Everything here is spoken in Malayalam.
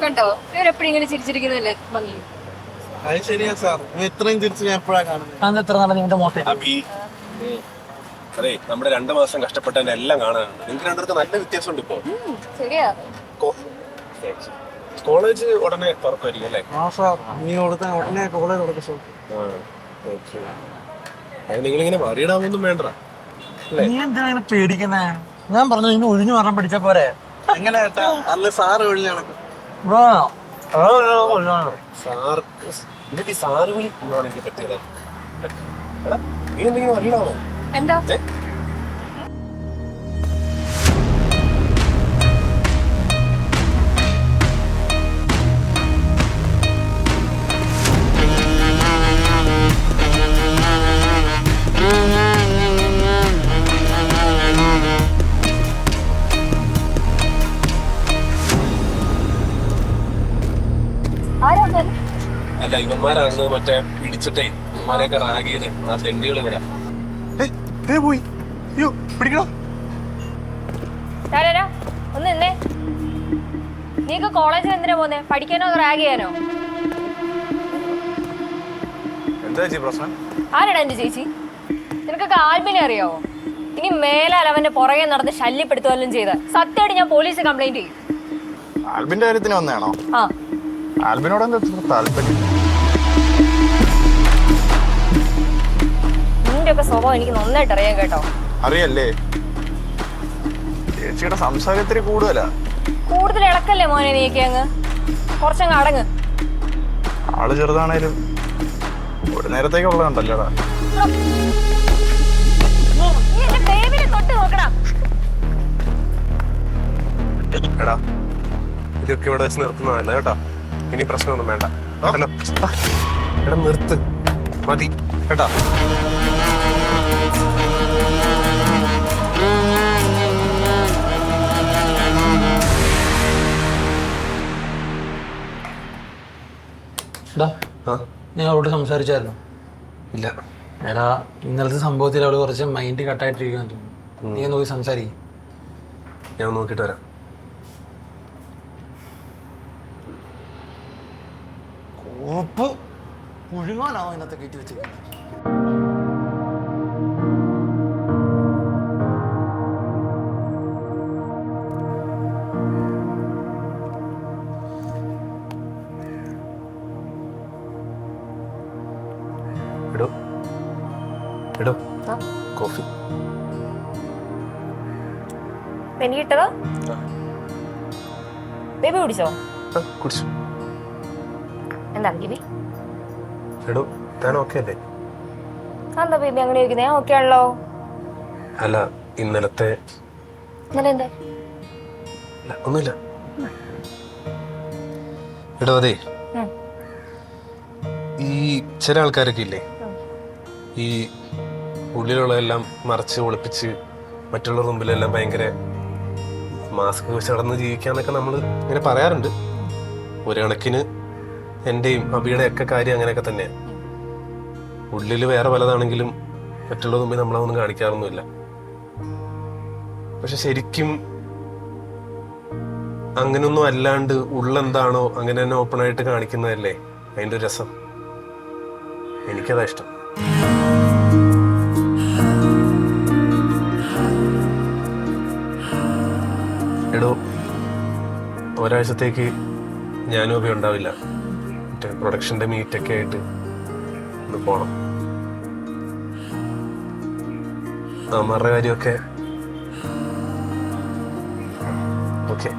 കണ്ടോ ഇവരെപ്പോഴും ഇങ്ങനെ ചിരിച്ചിരിക്കുന്നല്ലേ ഭംഗി. അത് ശരിയാ സാർ, ഇത്രയും തിരിച്ച് ഞാൻ എപ്പോഴാ കാണുന്നത്? എത്ര നാളെ നിന്റെ മോട്ടെ അതെ, നമ്മുടെ 2 മാസം കഷ്ടപ്പെട്ടതിന്റെ എല്ലാം കാണാനുണ്ട്. നിങ്ങൾക്ക് രണ്ടുപേർക്ക് നല്ല വ്യത്യാസമുണ്ട് ഇപ്പോ. ശരിയാ. കോളേജ് ഉടനെ തുറക്കുമായിരിക്കും അല്ലേ? ആ സാർ, നീ കൊടുത്താൽ ഉടനെ കോളേജ് കൊടുക്കും സാർ. നിങ്ങളിങ്ങനെ വറിയിടാമൊന്നും വേണ്ട. നീ എന്തിനാ പേടിക്കുന്നേ? ഞാൻ പറഞ്ഞു ഇന്ന് ഒഴിഞ്ഞു പറഞ്ഞ പിടിച്ച പോരെ. എങ്ങനെ കേട്ടാ? അല്ല സാറ് ഒഴിഞ്ഞു നടക്കും. സാറ് എന്നിട്ട് ഈ സാറ് വിളി എന്നാണ് എനിക്ക് പറ്റിയത്. നീ എന്തെങ്കിലും വറിയിടാമോ? എന്താ അല്ല, ഇവന്മാരാണ് മറ്റേ പിടിച്ചിട്ടേ ഇവന്മാരെയൊക്കെ റാഗിയത് ആ തെണ്ടികൾ വരാം. പോയി പിടിക്കണോ? ഒന്ന് നിന്നേ. നീക്ക് കോളേജിൽ എന്തിനാ പോന്നെ? പഠിക്കാനോ റാഗ് ചെയ്യാനോ? എന്താ ചേച്ചി പ്രശ്നം? ആരാടാ എന്റെ ചേച്ചി? നിനക്കൊക്കെ ആൽബിനെ അറിയാവോ? ഇനി മേലാൽ അവന്റെ പുറകെ നടന്ന് ശല്യപ്പെടുത്തുവല്ലും ചെയ്ത സത്യമായിട്ട് ഞാൻ പോലീസ് കംപ്ലൈന്റ് ചെയ്യും. ആൽബിന്റെ കാര്യത്തിന് വന്നതാണോ? ആ, ആൽബിനോട് എന്താ താല്പര്യം? നിന്റെ ഒക്കെ സ്വഭാവം എനിക്ക് നന്നായിട്ട് അറിയാൻ കേട്ടോ. അറിയല്ലേ, ചേച്ചിയുടെ സംസാരം ഇത്തിരി കൂടുതലാ. കൂടുതൽ ഇളക്കല്ലേ മോനെ നീക്കി, അങ്ങ് കുറച്ചങ്ങ് അടങ്ങ്. ആള് ചെറുതാണേലും ഒരു നേരത്തേക്ക് ഉള്ളതുണ്ടല്ലോടാ. നീ എന്റെ ബേബിനെ തൊട്ട് നോക്കണം. എടാ, ഇതൊക്കെ ഇവിടെ വെച്ച് നിർത്തുന്നതല്ല കേട്ടോ. ഇനി പ്രശ്നമൊന്നും വേണ്ട. എടാ നിർത്ത്, മതി കേട്ടാ. ഞാൻ അവളോട് സംസാരിച്ചായിരുന്നു. ഇല്ല. എടാ, ഇന്നലത്തെ സംഭവത്തിൽ അവള് കുറച്ച് മൈൻഡ് കട്ടായിട്ടിരിക്കുന്നു തോന്നുന്നു. നീ നോക്കി സംസാരിക്കും. ഞാൻ നോക്കിട്ട് വരാം. മുഴുവനാവും ഇന്നത്തെ കയറ്റി വെച്ച്. എടോ കോഫി എനിക്കിട്ടതോ? ബേബി കുടിച്ചോ? കുടിച്ചു. എന്താ ബേബി? എടോ, താൻ ഓക്കെ അല്ലേ? എന്താ ബേബി അങ്ങനെ ചോദിക്കുന്നേ? ഞാൻ ഓക്കെ ആണല്ലോ. അല്ല, ഇന്നലത്തെ ഇന്നലെ എന്താ? ഒന്നുമില്ല. എടോ, അതെ, ഈ ചില ആൾക്കാരൊക്കെ ഇല്ലേ, ഈ ഉള്ളിലുള്ളതെല്ലാം മറച്ച് ഒളിപ്പിച്ച് മറ്റുള്ളവരുടെ മുമ്പിലെല്ലാം ഭയങ്കര മാസ്ക് വെച്ച് നടന്ന് ജീവിക്കാന്നൊക്കെ നമ്മൾ ഇങ്ങനെ പറയാറുണ്ട്. ഒരു കണക്കിന് എൻ്റെയും അബിയുടെ ഒക്കെ കാര്യം അങ്ങനെയൊക്കെ തന്നെയാണ്. ഉള്ളിൽ വേറെ പലതാണെങ്കിലും മറ്റുള്ള മുമ്പിൽ നമ്മളതൊന്നും കാണിക്കാറൊന്നുമില്ല. പക്ഷെ ശരിക്കും അങ്ങനെയൊന്നും അല്ലാണ്ട് ഉള്ളെന്താണോ അങ്ങനെ തന്നെ ഓപ്പണായിട്ട് കാണിക്കുന്നതല്ലേ അതിൻ്റെ ഒരു രസം. എനിക്കതാ ഇഷ്ടം. എടോ, ഒരാഴ്ചത്തേക്ക് ഞാനും ഒക്കെ ഉണ്ടാവില്ല. മറ്റേ പ്രൊഡക്ഷൻ്റെ മീറ്റൊക്കെ ആയിട്ട് ഒന്ന് പോണം. അമ്മയുടെ കാര്യമൊക്കെ ഓക്കെ.